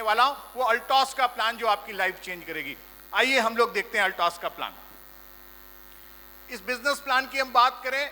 वाला हूं, वो अल्टॉस का प्लान जो आपकी लाइफ चेंज करेगी। आइए हम लोग देखते हैं अल्टॉस का प्लान। इस बिजनेस प्लान की हम बात करें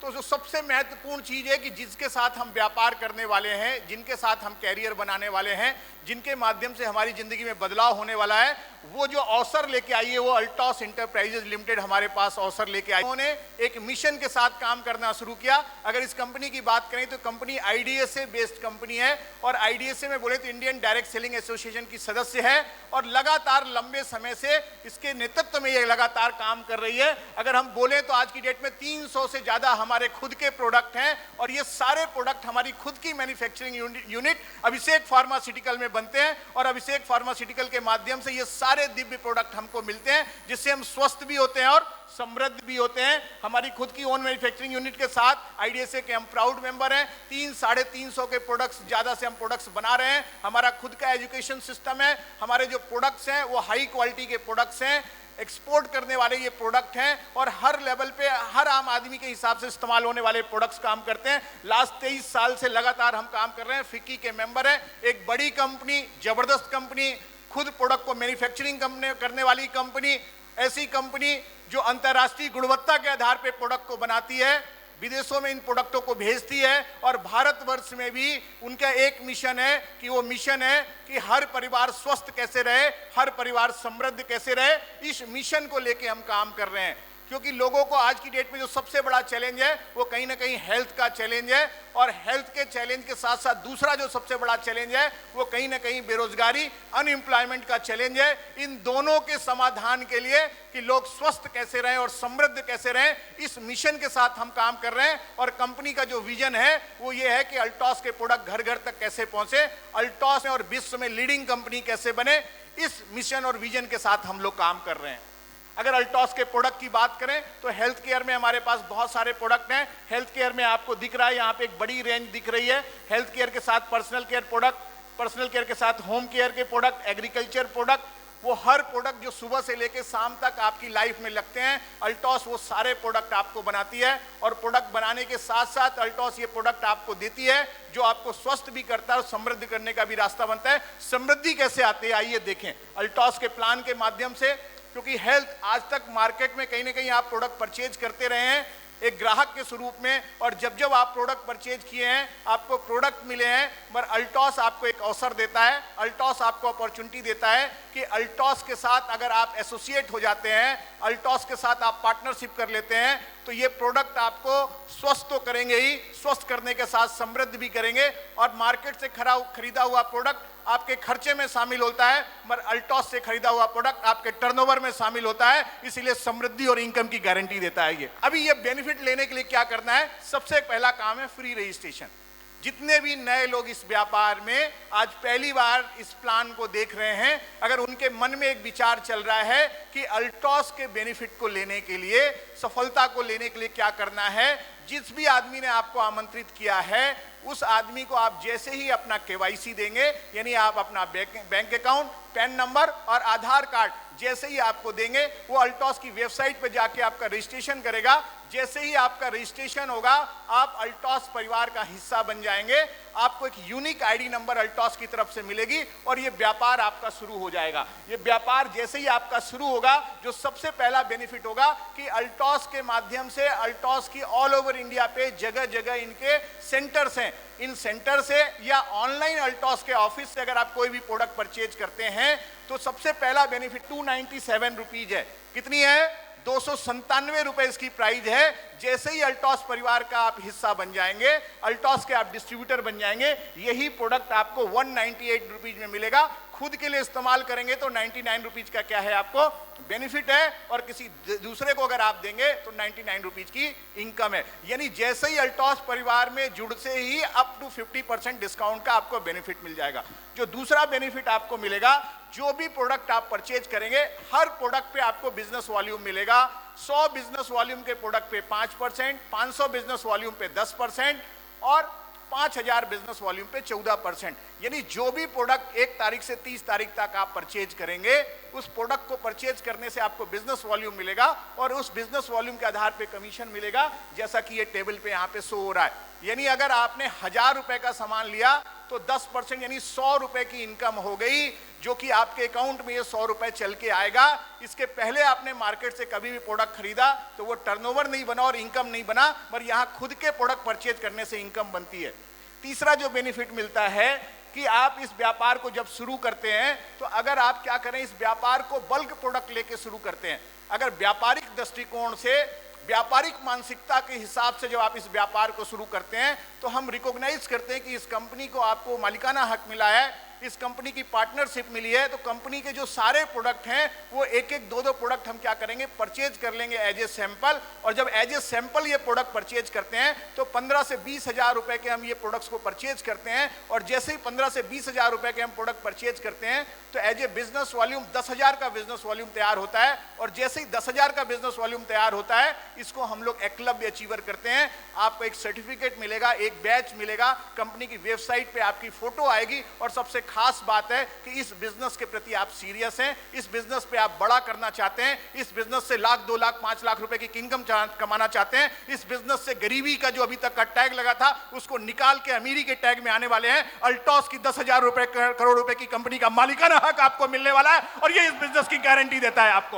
तो जो सबसे महत्वपूर्ण चीज है कि जिसके साथ हम व्यापार करने वाले हैं, जिनके साथ हम कैरियर बनाने वाले हैं, जिनके माध्यम से हमारी जिंदगी में बदलाव होने वाला है, वो जो अवसर लेके आई है वो अल्टॉस इंटरप्राइजेज लिमिटेड हमारे पास अवसर लेके आई। उन्होंने एक मिशन के साथ काम करना शुरू किया। अगर इस कंपनी की बात करें तो कंपनी आईडीएसए बेस्ड कंपनी है और आईडीएसए में बोले तो इंडियन डायरेक्ट सेलिंग एसोसिएशन की सदस्य है और लगातार लंबे समय से इसके नेतृत्व में ये लगातार काम कर रही है। अगर हम बोले तो आज की डेट में 300 से ज्यादा हमारे खुद के प्रोडक्ट हैं और ये सारे प्रोडक्ट हमारी खुद की मैन्युफैक्चरिंग यूनिट अभिषेक फार्मास्यूटिकल में बनते हैं और अभिषेक फार्मास्यूटिकल के माध्यम से ये सारे दिव्य प्रोडक्ट हमको मिलते हैं जिससे हम स्वस्थ भी होते हैं और समृद्ध भी होते हैं। हमारी खुद की ओन मैन्युफैक्चरिंग यूनिट के साथ आईडीएसए के हम प्राउड मेंबर हैं। 300-350 के प्रोडक्ट्स ज्यादा से हम प्रोडक्ट्स बना रहे हैं। हमारा खुद का एजुकेशन सिस्टम है। हमारे जो प्रोडक्ट्स हैं वो हाई क्वालिटी के प्रोडक्ट्स हैं, एक्सपोर्ट करने वाले ये प्रोडक्ट हैं और हर लेवल पे हर आम आदमी के हिसाब से इस्तेमाल होने वाले प्रोडक्ट्स काम करते हैं। लास्ट 23 साल से लगातार हम काम कर रहे हैं। फिक्की के मेंबर हैं। एक बड़ी कंपनी, जबरदस्त कंपनी, खुद प्रोडक्ट को मैन्युफैक्चरिंग करने वाली कंपनी, ऐसी कंपनी जो अंतर्राष्ट्रीय गुणवत्ता के आधार पर प्रोडक्ट को बनाती है, विदेशों में इन प्रोडक्टों को भेजती है और भारतवर्ष में भी उनका एक मिशन है कि वो मिशन है कि हर परिवार स्वस्थ कैसे रहे, हर परिवार समृद्ध कैसे रहे। इस मिशन को लेके हम काम कर रहे हैं क्योंकि लोगों को आज की डेट में जो सबसे बड़ा चैलेंज है वो कहीं ना कहीं हेल्थ का चैलेंज है और हेल्थ के चैलेंज के साथ साथ दूसरा जो सबसे बड़ा चैलेंज है वो कहीं ना कहीं बेरोजगारी, अनएम्प्लॉयमेंट का चैलेंज है। इन दोनों के समाधान के लिए कि लोग स्वस्थ कैसे रहें और समृद्ध कैसे रहें, इस मिशन के साथ हम काम कर रहे हैं और कंपनी का जो विजन है वो ये है कि अल्टॉस के प्रोडक्ट घर घर तक कैसे पहुंचे, अल्टॉस में और विश्व में लीडिंग कंपनी कैसे बने, इस मिशन और विजन के साथ हम लोग काम कर रहे हैं। अगर अल्टॉस के प्रोडक्ट की बात करें तो हेल्थ केयर में हमारे पास बहुत सारे प्रोडक्ट हैं। हेल्थ केयर में आपको दिख रहा है यहाँ पे एक बड़ी रेंज दिख रही है। हेल्थ केयर के साथ personal care product, personal care के साथ होम केयर के प्रोडक्ट, एग्रीकल्चर प्रोडक्ट, वो हर प्रोडक्ट जो सुबह से लेकर शाम तक आपकी लाइफ में लगते हैं, अल्टॉस वो सारे प्रोडक्ट आपको बनाती है और प्रोडक्ट बनाने के साथ साथ अल्टॉस ये प्रोडक्ट आपको देती है जो आपको स्वस्थ भी करता है और समृद्ध करने का भी रास्ता बनता है। समृद्धि कैसे आती है आइए देखें अल्टॉस के प्लान के माध्यम से। क्योंकि हेल्थ आज तक मार्केट में कहीं ना कहीं आप प्रोडक्ट परचेज करते रहे हैं एक ग्राहक के स्वरूप में और जब जब आप प्रोडक्ट परचेज किए हैं आपको प्रोडक्ट मिले हैं, मगर अल्टॉस आपको एक अवसर देता है, अल्टॉस आपको अपॉर्चुनिटी देता है कि अल्टॉस के साथ अगर आप एसोसिएट हो जाते हैं, अल्टॉस के साथ आप पार्टनरशिप कर लेते हैं तो ये प्रोडक्ट आपको स्वस्थ तो करेंगे ही, स्वस्थ करने के साथ समृद्ध भी करेंगे और मार्केट से खरीदा हुआ प्रोडक्ट आपके खर्चे में शामिल होता है, मगर अल्टॉस से खरीदा हुआ प्रोडक्ट आपके टर्नओवर में शामिल होता है, इसीलिए समृद्धि और इनकम की गारंटी देता है ये। अभी ये बेनिफिट लेने के लिए क्या करना है, सबसे पहला काम है फ्री रजिस्ट्रेशन। जितने भी नए लोग इस व्यापार में आज पहली बार इस प्लान को देख रहे हैं, अगर उनके मन में एक विचार चल रहा है कि अल्टॉस के बेनिफिट को लेने के लिए, सफलता को लेने के लिए क्या करना है, जिस भी आदमी ने आपको आमंत्रित किया है उस आदमी को आप जैसे ही अपना केवाईसी देंगे, यानी आप अपना बैंक अकाउंट, पैन नंबर और आधार कार्ड जैसे ही आपको देंगे, वो अल्टॉस की वेबसाइट पर जाके आपका रजिस्ट्रेशन करेगा। जैसे ही आपका रजिस्ट्रेशन होगा आप अल्टॉस परिवार का हिस्सा बन जाएंगे। आपको एक यूनिक आईडी नंबर अल्टॉस की तरफ से मिलेगी और ये व्यापार आपका शुरू हो जाएगा। ये व्यापार जैसे ही आपका शुरू होगा, जो सबसे पहला बेनिफिट होगा कि अल्टॉस के माध्यम से अल्टॉस की ऑल ओवर इंडिया पे जगह जगह इनके सेंटर्स हैं, इन सेंटर से या ऑनलाइन अल्टॉस के ऑफिस से अगर आप कोई भी प्रोडक्ट परचेज करते हैं तो सबसे पहला बेनिफिट 297 रुपीज है। कितनी है? 297 रुपए इसकी प्राइस है। जैसे ही अल्टॉस परिवार का आप हिस्सा बन जाएंगे, अल्टॉस के आप डिस्ट्रीब्यूटर बन जाएंगे, यही प्रोडक्ट आपको 198 रुपीज में मिलेगा। खुद के लिए इस्तेमाल करेंगे तो 99 रुपीज का क्या है आपको बेनिफिट है और किसी दूसरे को अगर आप देंगे तो 99 रुपीज की इनकम है। यानी जैसे ही अल्टॉस परिवार में जुड़ते ही अप टू 50% डिस्काउंट का आपको बेनिफिट मिल जाएगा। जो दूसरा बेनिफिट आपको मिलेगा, जो भी प्रोडक्ट आप परचेज करेंगे हर प्रोडक्ट पे आपको बिजनेस वॉल्यूम मिलेगा। 100 बिजनेस वॉल्यूम के प्रोडक्ट पे 5%, 500 बिजनेस वॉल्यूम पे 10% और 5000 बिजनेस वॉल्यूम पे 14%। यानी जो भी प्रोडक्ट 1 तारीख से 30 तारीख तक आप परचेज करेंगे, उस प्रोडक्ट को परचेज करने से आपको बिजनेस वॉल्यूम मिलेगा और उस बिजनेस वॉल्यूम के आधार पे कमीशन मिलेगा, जैसा कि ये टेबल पे यहाँ पे शो हो रहा है। यानी अगर आपने 1000 रुपए का सामान लिया तो तो 10% यानी 100 रुपए की इनकम हो गई, जो कि आपके अकाउंट में ये 100 रुपए चल के आएगा। इसके पहले आपने मार्केट से कभी भी प्रोडक्ट खरीदा तो वो टर्नओवर नहीं बना और इनकम नहीं बना, पर यहां खुद के प्रोडक्ट परचेज करने से इनकम बनती है। तीसरा जो बेनिफिट मिलता है कि आप इस व्यापार को जब शुरू करते हैं तो अगर आप क्या करें, इस व्यापार को बल्क प्रोडक्ट लेके शुरू करते हैं, अगर व्यापारिक दृष्टिकोण से, व्यापारिक मानसिकता के हिसाब से जब आप इस व्यापार को शुरू करते हैं तो हम रिकॉग्नाइज करते हैं कि इस कंपनी को आपको मालिकाना हक मिला है, इस कंपनी की पार्टनरशिप मिली है, तो कंपनी के जो सारे प्रोडक्ट हैं वो एक एक दो प्रोडक्ट हम क्या करेंगे, परचेज कर लेंगे एज ए सैंपल। और जब एज ए सैंपल ये प्रोडक्ट परचेज करते हैं तो 15 से 20 हजार रुपए के हम ये प्रोडक्ट्स को परचेज करते हैं। और जैसे ही 15 से 20 हजार रुपए के हम प्रोडक्ट परचेज करते हैं तो एज ए बिजनेस वॉल्यूम 10,000 का बिजनेस वॉल्यूम तैयार होता है। और जैसे ही 10,000 का बिजनेस वॉल्यूम तैयार होता है, इसको हम लोग एकलव्य अचीवर करते हैं। आपको एक सर्टिफिकेट मिलेगा, एक बैच मिलेगा, कंपनी की वेबसाइट पे आपकी फोटो आएगी। और सबसे खास बात है कि इस बिजनेस के प्रति आप सीरियस हैं, इस बिजनेस पे आप बड़ा करना चाहते हैं, इस बिजनेस से लाख, 2 लाख, 5 लाख रुपए की इनकम कमाना चाहते हैं, इस बिजनेस से गरीबी का जो अभी तक का टैग लगा था उसको निकाल के अमीरी के टैग में आने वाले हैं। अल्टॉस की 10,000 रुपए करोड़ रुपए की कंपनी का मालिकाना हक आपको मिलने वाला है और ये इस बिजनेस की गारंटी देता है आपको।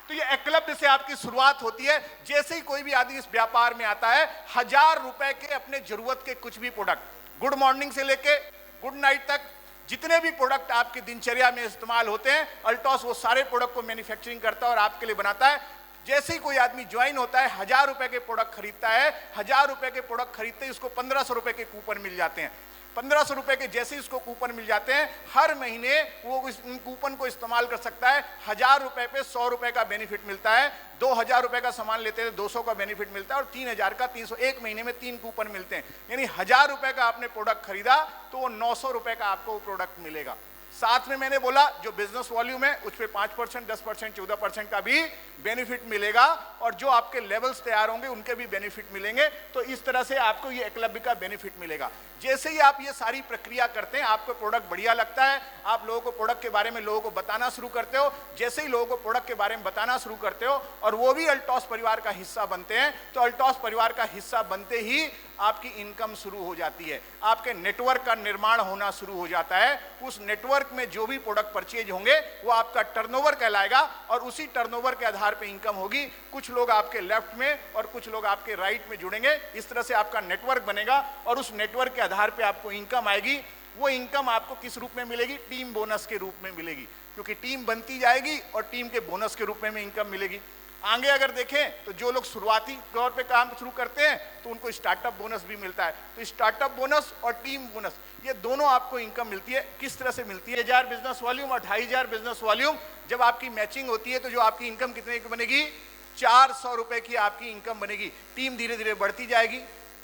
तो ये एकलव्य से आपकी शुरुआत होती है। जैसे ही कोई भी आदमी इस व्यापार में आता है, 1000 रुपए के अपने जरूरत के कुछ भी प्रोडक्ट, गुड मॉर्निंग से लेके गुड नाइट तक जितने भी प्रोडक्ट आपकी दिनचर्या में इस्तेमाल होते हैं, अल्टॉस वो सारे प्रोडक्ट को मैन्युफैक्चरिंग करता है और आपके लिए बनाता है। जैसे ही कोई आदमी ज्वाइन होता है, 1000 रुपए के प्रोडक्ट खरीदता है, 1000 रुपए के प्रोडक्ट खरीदते ही उसको 1500 रुपए के कूपन मिल जाते हैं। 1500 रुपए के जैसे ही उसको कूपन मिल जाते हैं, हर महीने वो इस कूपन को इस्तेमाल कर सकता है। 1000 रुपए पे 100 रुपए का बेनिफिट मिलता है। 2000 रुपए का सामान लेते हैं 200 का बेनिफिट मिलता है और 3000 का 300, एक महीने में 3 कूपन मिलते हैं। यानी 1000 रुपए का आपने प्रोडक्ट खरीदा तो वो 900 रुपए का आपको वो प्रोडक्ट मिलेगा। साथ में मैंने बोला जो बिजनेस वॉल्यूम है उस पर 5%, 10%, 14% का भी बेनिफिट मिलेगा और जो आपके लेवल्स तैयार होंगे उनके भी बेनिफिट मिलेंगे। तो इस तरह से आपको ये एकलव्य का बेनिफिट मिलेगा। जैसे ही आप ये सारी प्रक्रिया करते हैं, आपको प्रोडक्ट बढ़िया लगता है, आप लोगों को प्रोडक्ट के बारे में लोगों को बताना शुरू करते हो। जैसे ही लोगों को प्रोडक्ट के बारे में बताना शुरू करते हो और वो भी अल्टॉस परिवार का हिस्सा बनते हैं, तो अल्टॉस परिवार का हिस्सा बनते ही आपकी इनकम शुरू हो जाती है, आपके नेटवर्क का निर्माण होना शुरू हो जाता है। उस नेटवर्क में जो भी प्रोडक्ट परचेज होंगे वो आपका टर्नओवर कहलाएगा और उसी टर्नओवर के आधार पे इनकम होगी। कुछ लोग आपके लेफ्ट में और कुछ लोग आपके राइट में जुड़ेंगे। इस तरह से आपका नेटवर्क बनेगा और उस नेटवर्क के आधार पे आपको इनकम आएगी। वो इनकम आपको किस रूप में मिलेगी? टीम बोनस के रूप में मिलेगी, क्योंकि टीम बनती जाएगी और टीम के बोनस के रूप में इनकम मिलेगी। आगे अगर देखें तो जो लोग शुरुआती तौर पे काम शुरू करते हैं तो उनको स्टार्टअप बोनस भी मिलता है। तो स्टार्टअप बोनस और टीम बोनस ये दोनों आपको इनकम मिलती है। किस तरह से मिलती है? 1000 बिजनेस वॉल्यूम और 2500 बिजनेस वॉल्यूम जब आपकी मैचिंग होती है तो जो आपकी इनकम कितने की बनेगी? 400 रुपए की आपकी इनकम बनेगी। टीम धीरे धीरे बढ़ती जाएगी,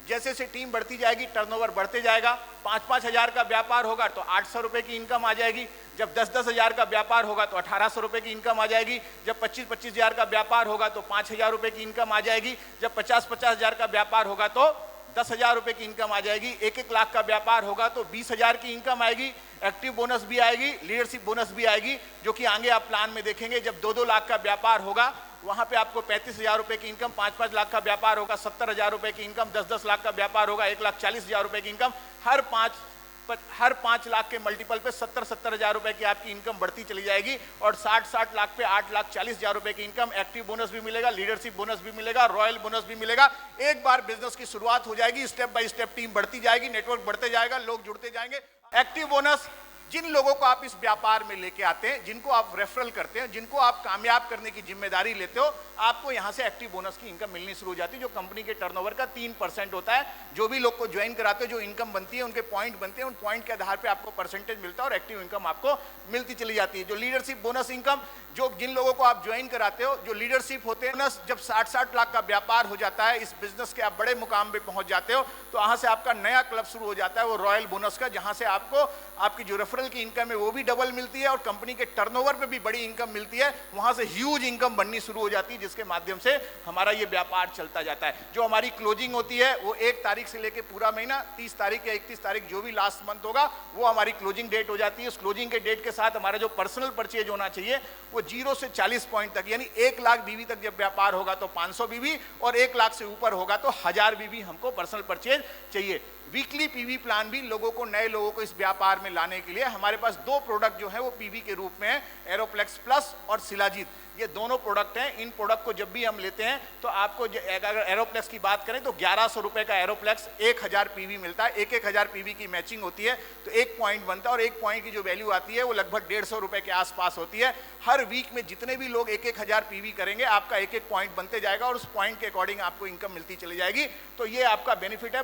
जैसे जैसे टीम बढ़ती जाएगी टर्नओवर बढ़ते जाएगा। 5-5 हजार का व्यापार होगा तो 800 रुपए की इनकम आ जाएगी। जब 10-10 हजार का व्यापार होगा तो 1800 रुपए की इनकम आ जाएगी। जब 25-25 हजार का व्यापार होगा तो 5000 रुपए की इनकम आ जाएगी। जब 50-50 हजार का व्यापार होगा तो 10,000 रुपए की इनकम आ जाएगी। 1-1 लाख का व्यापार होगा तो 20,000 की इनकम आएगी। एक्टिव बोनस भी आएगी, लीडरशिप बोनस भी आएगी, जो कि आगे आप प्लान में देखेंगे। जब 2-2 लाख का व्यापार होगा वहां पे आपको 35,000 रुपए की इनकम, 5-5 लाख का व्यापार होगा 70,000 रुपए की इनकम, 10-10 लाख का व्यापार होगा 1,40,000 रुपए की इनकम। हर 5 लाख के मल्टीपल पे 70-70 हजार रुपए की आपकी इनकम बढ़ती चली जाएगी और 60-60 लाख पे 8,40,000 रुपए की इनकम। एक्टिव बोनस भी मिलेगा, लीडरशिप बोनस भी मिलेगा, रॉयल बोनस भी मिलेगा। एक बार बिजनेस की शुरुआत हो जाएगी, स्टेप बाय स्टेप टीम बढ़ती जाएगी, नेटवर्क बढ़ते जाएगा, लोग जुड़ते जाएंगे। एक्टिव बोनस जिन लोगों को आप इस व्यापार में लेके आते हैं, जिनको आप रेफरल करते हैं, जिनको आप कामयाब करने की जिम्मेदारी लेते हो, आपको यहां से एक्टिव बोनस की इनकम मिलनी शुरू हो जाती है, जो कंपनी के टर्नओवर का 3% होता है। जो भी लोग को ज्वाइन कराते हो, जो इनकम बनती है, उनके पॉइंट बनते हैं, उन पॉइंट के आधार पर आपको परसेंटेज मिलता है और एक्टिव इनकम आपको मिलती चली जाती है। जो लीडरशिप बोनस इनकम, जो जिन लोगों को आप ज्वाइन कराते हो, जो लीडरशिप होते हैं, जब 60-60 लाख का व्यापार हो जाता है, इस बिजनेस के आप बड़े मुकाम पे पहुंच जाते हो, तो वहां से आपका नया क्लब शुरू हो जाता है, वो रॉयल बोनस का, जहां से आपको आपकी जो रेफरल की इनकम है वो भी डबल मिलती है और कंपनी के टर्नओवर पे भी बड़ी इनकम मिलती है। वहां से ह्यूज इनकम बननी शुरू हो जाती है, जिसके माध्यम से हमारा ये व्यापार चलता जाता है। जो हमारी क्लोजिंग होती है वो 1 तारीख से लेकर पूरा महीना 30 तारीख या 31 तारीख जो भी लास्ट मंथ होगा वो हमारी क्लोजिंग डेट हो जाती है। उस क्लोजिंग के डेट के साथ हमारा जो पर्सनल परचेज होना चाहिए वो 0 से 40 पॉइंट तक, यानी 1 लाख बीवी तक जब व्यापार होगा तो 500 बीवी और 1 लाख से ऊपर होगा तो 1000 बीवी हमको पर्सनल परचेज चाहिए। वीकली पीवी प्लान भी लोगों को, नए लोगों को इस व्यापार में लाने के लिए हमारे पास 2 प्रोडक्ट जो है वो पीवी के रूप में है, एरोप्लेक्स प्लस और शिलाजीत। ये दोनों प्रोडक्ट हैं। इन प्रोडक्ट को जब भी हम लेते हैं तो आपको अगर एरोप्लेक्स की बात करें तो 1100 रुपए का एरोप्लेक्स 1000 पीवी मिलता है। 1000 पीवी की मैचिंग होती है तो 1 पॉइंट बनता है और 1 पॉइंट की जो वैल्यू आती है वो लगभग 150 रुपए के आसपास होती है। हर वीक में जितने भी लोग 1000 पीवी करेंगे आपका 1 पॉइंट बनते जाएगा और उस पॉइंट के अकॉर्डिंग आपको इनकम मिलती चली जाएगी। तो ये आपका बेनिफिट है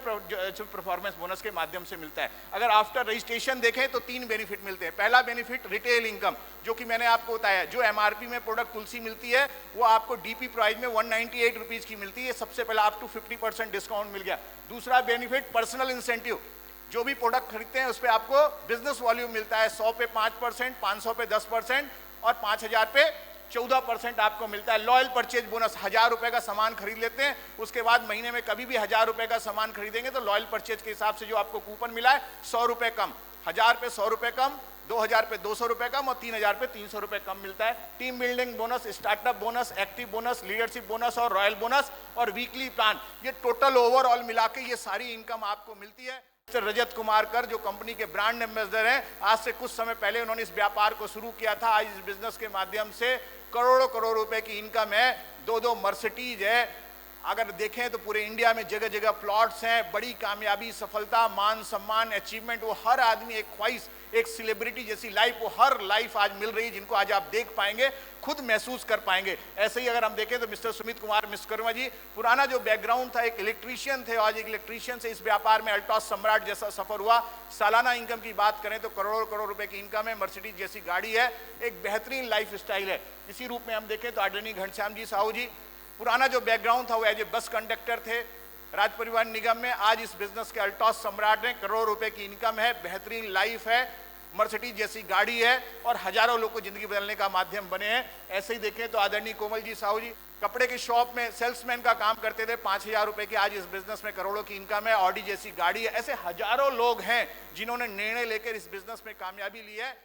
जो परफॉर्मेंस बोनस के माध्यम से मिलता है। अगर आफ्टर रजिस्ट्रेशन देखें तो 3 बेनिफिट मिलते हैं। पहला बेनिफिट रिटेल इनकम, जो कि मैंने आपको बताया, जो एमआरपी में प्रोडक्ट तुलसी मिलती है वो आपको डीपी प्राइस में 198 रुपीज की मिलती है। सबसे पहला अप टू 50% डिस्काउंट मिल गया। दूसरा बेनिफिट पर्सनल इंसेंटिव, जो भी प्रोडक्ट खरीदते हैं उस पर आपको बिजनेस वॉल्यूम मिलता है। 100 पे 5%, 500 पे 10% और 5000 पे 14% आपको मिलता है। लॉयल परचेज बोनस, 1000 रुपए का सामान खरीद लेते हैं, उसके बाद महीने में कभी भी 1000 रुपए का सामान खरीदेंगे तो लॉयल परचेज के हिसाब से जो आपको कूपन मिला है 100 रुपए कम, 1000 पे 100 रुपए कम, 2000 पे 200 रुपए कम और 3000 पे 300 रुपए कम मिलता है। Team building bonus, startup bonus, active bonus, leadership bonus और रॉयल बोनस और वीकली प्लान, ये टोटल ओवरऑल मिला के ये सारी इनकम आपको मिलती है। रजत कुमार कर जो कंपनी के ब्रांड एम्बेसडर हैं, आज से कुछ समय पहले उन्होंने इस व्यापार को शुरू किया था। आज इस बिजनेस के माध्यम से करोड़ों करोड़ रुपए की इनकम है। 2 मर्सिडीज है। अगर देखें तो पूरे इंडिया में जगह जगह प्लॉट्स हैं। बड़ी कामयाबी, सफलता, मान सम्मान, अचीवमेंट, वो हर आदमी एक ख्वाहिश, एक सेलिब्रिटी जैसी लाइफ, वो हर लाइफ आज मिल रही है जिनको आज आप देख पाएंगे, खुद महसूस कर पाएंगे। ऐसे ही अगर हम देखें तो मिस्टर सुमित कुमार विश्वकर्मा जी, पुराना जो बैकग्राउंड था, एक इलेक्ट्रीशियन थे, आज एक इलेक्ट्रीशियन से इस व्यापार में अल्टॉस सम्राट जैसा सफर हुआ। सालाना इनकम की बात करें तो करोड़ों करोड़ रुपए की इनकम है। मर्सिडीज जैसी गाड़ी है, एक बेहतरीन लाइफ स्टाइल है। इसी रूप में हम देखें तो आदरणीय घनश्याम जी साहू जी, पुराना जो बैकग्राउंड था वो एज ए बस कंडक्टर थे राज्य परिवहन निगम में। आज इस बिजनेस के अल्टॉस सम्राट हैं। करोड़ों रुपए की इनकम है, बेहतरीन लाइफ है, मर्सिडीज जैसी गाड़ी है और हजारों लोगों को जिंदगी बदलने का माध्यम बने हैं। ऐसे ही देखें तो आदरणीय कोमल जी साहू जी कपड़े की शॉप में सेल्समैन का काम करते थे, 5000 रुपए की, आज इस बिजनेस में करोड़ों की इनकम है, ऑडी जैसी गाड़ी है। ऐसे हजारों लोग हैं जिन्होंने निर्णय लेकर इस बिजनेस में कामयाबी ली है।